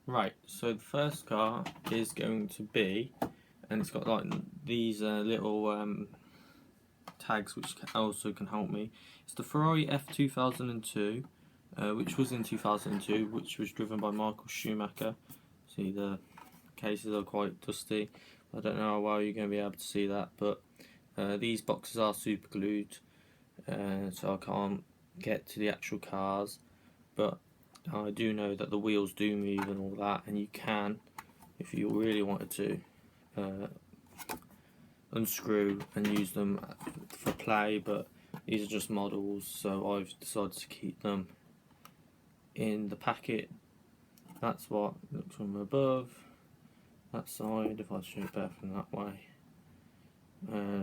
Right, so the first car is going to be, and it's got like these little tags which also can help me. It's the Ferrari F2002, which was in 2002, which was driven by Michael Schumacher. See, the cases are quite dusty. I don't know how well you're going to be able to see that, but these boxes are super glued, so I can't get to the actual cars, but I do know that the wheels do move and all that, and you can, if you really wanted to, unscrew and use them for play, but these are just models, so I've decided to keep them in the packet. That's what it looks from above, that side, if I show it better from that way.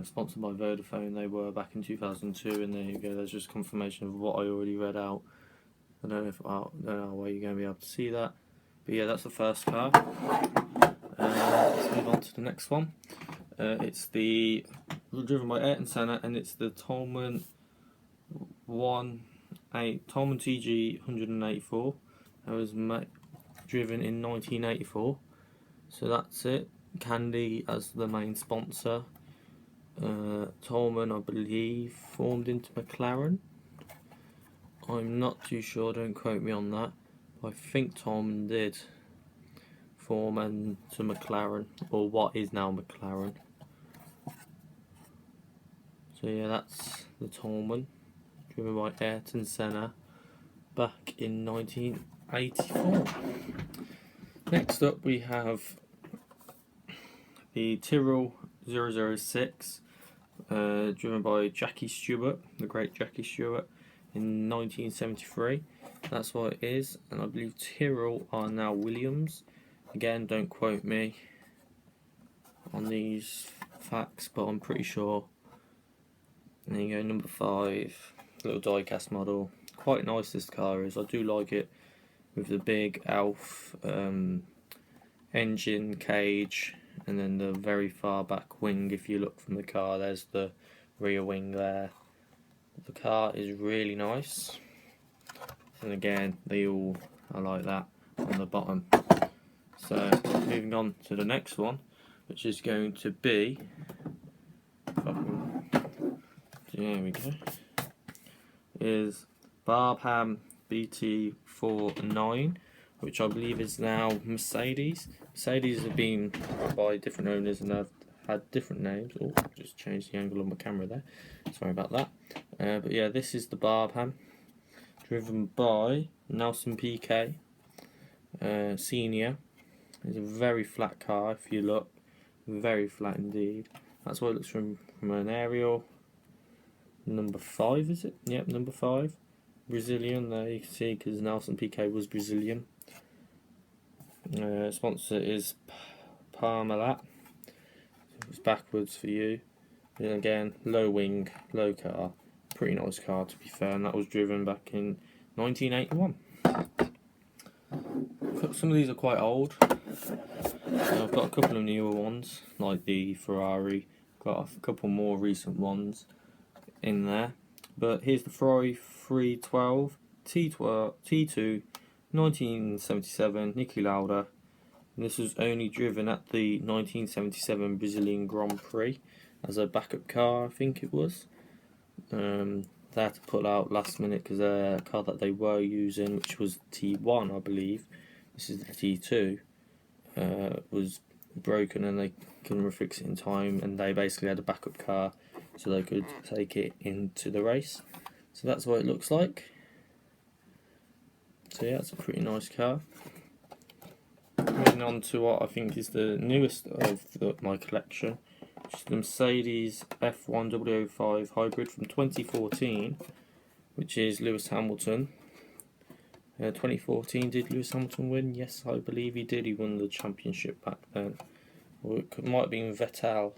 Sponsored by Vodafone, they were back in 2002, and there you go, there's just confirmation of what I already read out. I don't know how well you're going to be able to see that, but yeah, that's the first car. Let's move on to the next one. It's driven by Ayrton Senna, and it's the Toleman Toleman TG 184. That was driven in 1984. So that's it. Candy as the main sponsor. Toleman, I believe, formed into McLaren. I'm not too sure, don't quote me on that. I think Toleman did form into McLaren, or what is now McLaren. So yeah, that's the Toleman, driven by Ayrton Senna back in 1984. Next up we have the Tyrrell 006, driven by Jackie Stewart, the great Jackie Stewart, in 1973. That's what it is, and I believe Tyrrell are now Williams. Again, don't quote me on these facts, but I'm pretty sure. And there you go, number 5, little die-cast model. Quite nice this car is, I do like it, with the big Alf engine cage, and then the very far back wing. If you look from the car, there's the rear wing there. The car is really nice, and again, they all are like that on the bottom. So moving on to the next one, which is going to be, there we go, is Barham BT49, which I believe is now Mercedes. Mercedes have been by different owners and have had different names. Oh, just changed the angle of my camera there. Sorry about that. But yeah, this is the Barham, driven by Nelson Piquet Senior. It's a very flat car. If you look, very flat indeed. That's what it looks from an aerial. Number 5, is it? Yep, number 5. Brazilian, there you can see, because Nelson Piquet was Brazilian. Sponsor is Parmalat. It's backwards for you. And again, low wing, low car. Pretty nice car, to be fair, and that was driven back in 1981. Some of these are quite old. I've got a couple of newer ones, like the Ferrari. Got a couple more recent ones in there. But here's the Ferrari 312 T2 1977 Niki Lauda. And this was only driven at the 1977 Brazilian Grand Prix as a backup car, I think it was. They had to pull out last minute because the car that they were using, which was T1, I believe, this is the T2, was broken, and they couldn't refix it in time, and they basically had a backup car so they could take it into the race. So that's what it looks like. So yeah, it's a pretty nice car. Moving on to what I think is the newest of my collection, which is the Mercedes F1 005 Hybrid from 2014, which is Lewis Hamilton. 2014, did Lewis Hamilton win? Yes, I believe he did. He won the championship back then. Or it might have been Vettel.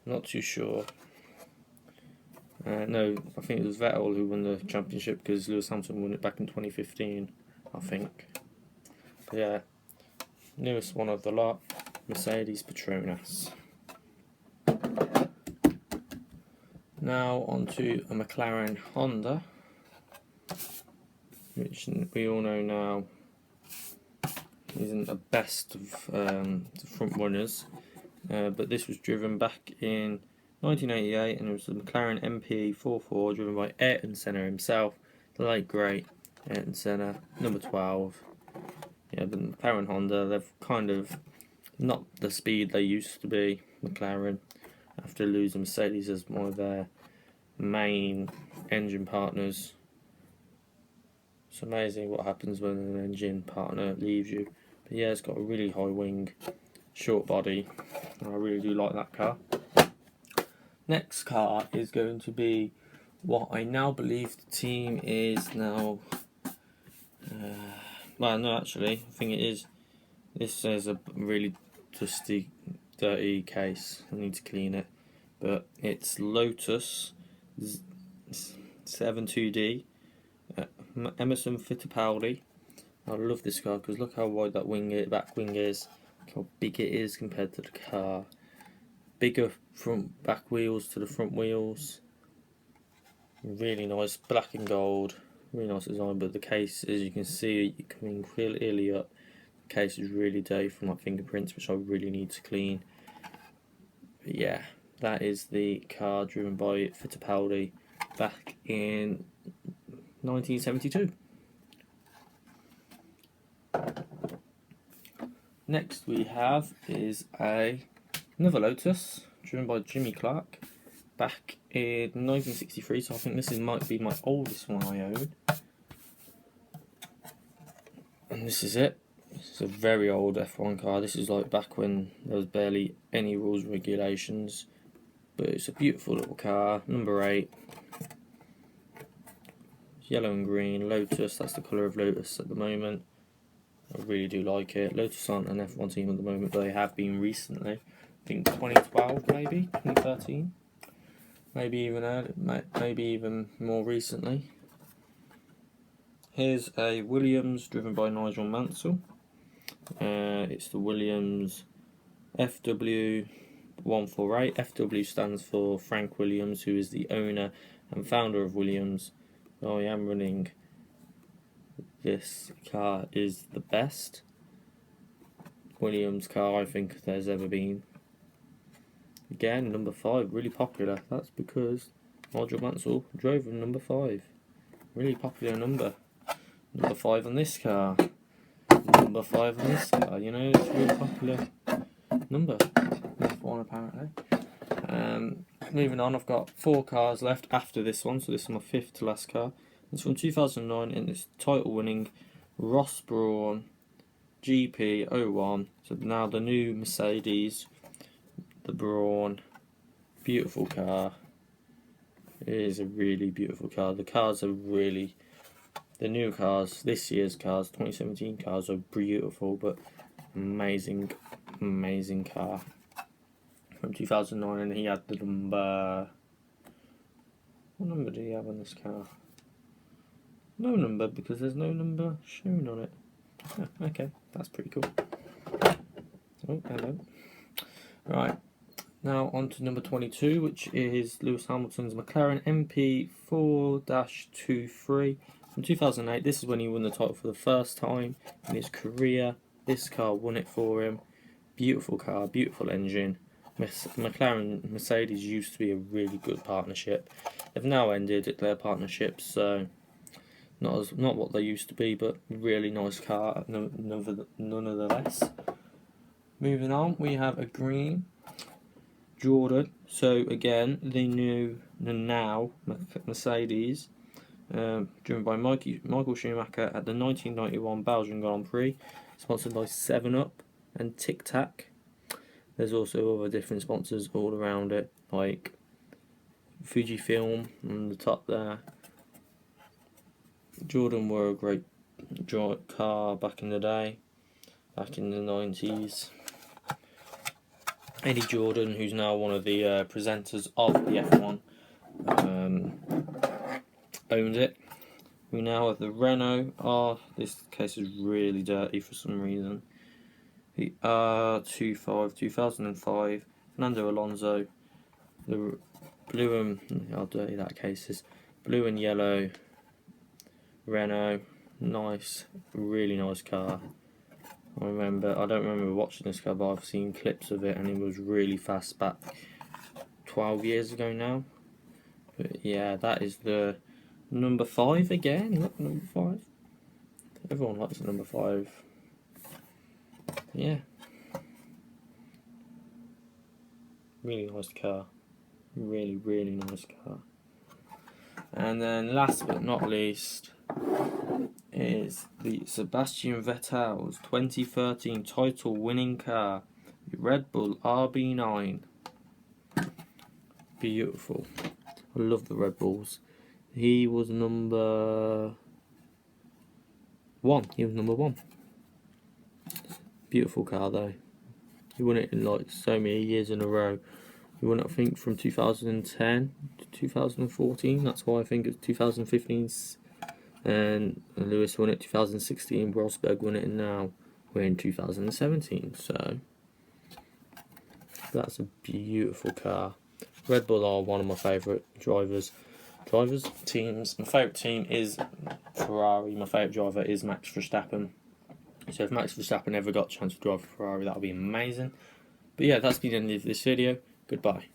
Not too sure. No, I think it was Vettel who won the championship because Lewis Hamilton won it back in 2015, I think. But yeah, newest one of the lot, Mercedes Petronas. Now onto a McLaren Honda, which we all know now isn't the best of the front runners, but this was driven back in 1988, and it was the McLaren MP44 driven by Ayrton Senna himself, the late great Ayrton Senna, number 12. Yeah, the McLaren Honda, they've kind of not the speed they used to be, McLaren, after losing Mercedes as one of their main engine partners. It's amazing what happens when an engine partner leaves you. But yeah, it's got a really high wing, short body, and I really do like that car. Next car is going to be what I now believe the team is now. Well, no, actually, I think it is. This is a really dusty, dirty case. I need to clean it. But it's Lotus 72D, Emerson Fittipaldi. I love this car because look how wide that back wing is, look how big it is compared to the car. Bigger front back wheels to the front wheels. Really nice, black and gold. Really nice design, but the case, as you can see, coming clearly up. The case is really dirty from like fingerprints, which I really need to clean. But yeah, that is the car driven by Fittipaldi back in 1972. Next we have is another Lotus driven by Jimmy Clark back in 1963, so I think this might be my oldest one I own. And this is it. This is a very old F1 car. This is like back when there was barely any rules and regulations. But it's a beautiful little car, number 8. Yellow and green, Lotus, that's the colour of Lotus at the moment. I really do like it. Lotus aren't an F1 team at the moment, but they have been recently. I think 2012 maybe, 2013. Maybe even more recently. Here's a Williams driven by Nigel Mansell. It's the Williams FW148. FW stands for Frank Williams, who is the owner and founder of Williams. I am running. This car is the best Williams car I think there's ever been. Again, number 5, really popular. That's because Nigel Mansell drove in number 5. Really popular number. Number 5 on this car. Number 5 on this car. You know, it's a really popular number. F1 apparently. Moving on, I've got 4 cars left after this one, so this is my 5th to last car. It's from 2009 and it's title-winning Ross Brawn GP01. So now the new Mercedes, the Brawn, beautiful car. It is a really beautiful car. The cars are really, the new cars, this year's cars, 2017 cars are beautiful, but amazing car. From 2009, and he had the number. What number do he have on this car? No number, because there's no number shown on it. Oh, okay, that's pretty cool. Oh, hello. Right, now on to number 22, which is Lewis Hamilton's McLaren MP4-23 from 2008. This is when he won the title for the first time in his career. This car won it for him. Beautiful car, beautiful engine. McLaren and Mercedes used to be a really good partnership. They've now ended their partnership, so not what they used to be, but really nice car nonetheless. Moving on, we have a green Jordan. So again, the now Mercedes, driven by Michael Schumacher at the 1991 Belgian Grand Prix, sponsored by 7-Up and Tic Tac. There's also other different sponsors all around it, like Fujifilm on the top there. Jordan were a great car back in the day, back in the 90s. Eddie Jordan, who's now one of the presenters of the F1, owned it. We now have the Renault. This case is really dirty for some reason. The R25 2005 Fernando Alonso. The blue and how dirty that case is. Blue and yellow Renault. Nice, really nice car. I don't remember watching this car, but I've seen clips of it, and it was really fast back 12 years ago now. But yeah, that is the number 5 again. Look, number 5. Everyone likes the number 5. Yeah. Really nice car. Really, really nice car. And then last but not least is the Sebastian Vettel's 2013 title winning car, the Red Bull RB9. Beautiful. I love the Red Bulls. He was number 1. He was number 1. Beautiful car though. He won it in like so many years in a row. He won it, I think, from 2010 to 2014. That's why I think it's 2015. And Lewis won it 2016. Rosberg won it, and now we're in 2017. So that's a beautiful car. Red Bull are one of my favourite teams. My favourite team is Ferrari. My favourite driver is Max Verstappen. So if Max Verstappen ever got a chance to drive a Ferrari, that would be amazing. But yeah, that's the end of this video. Goodbye.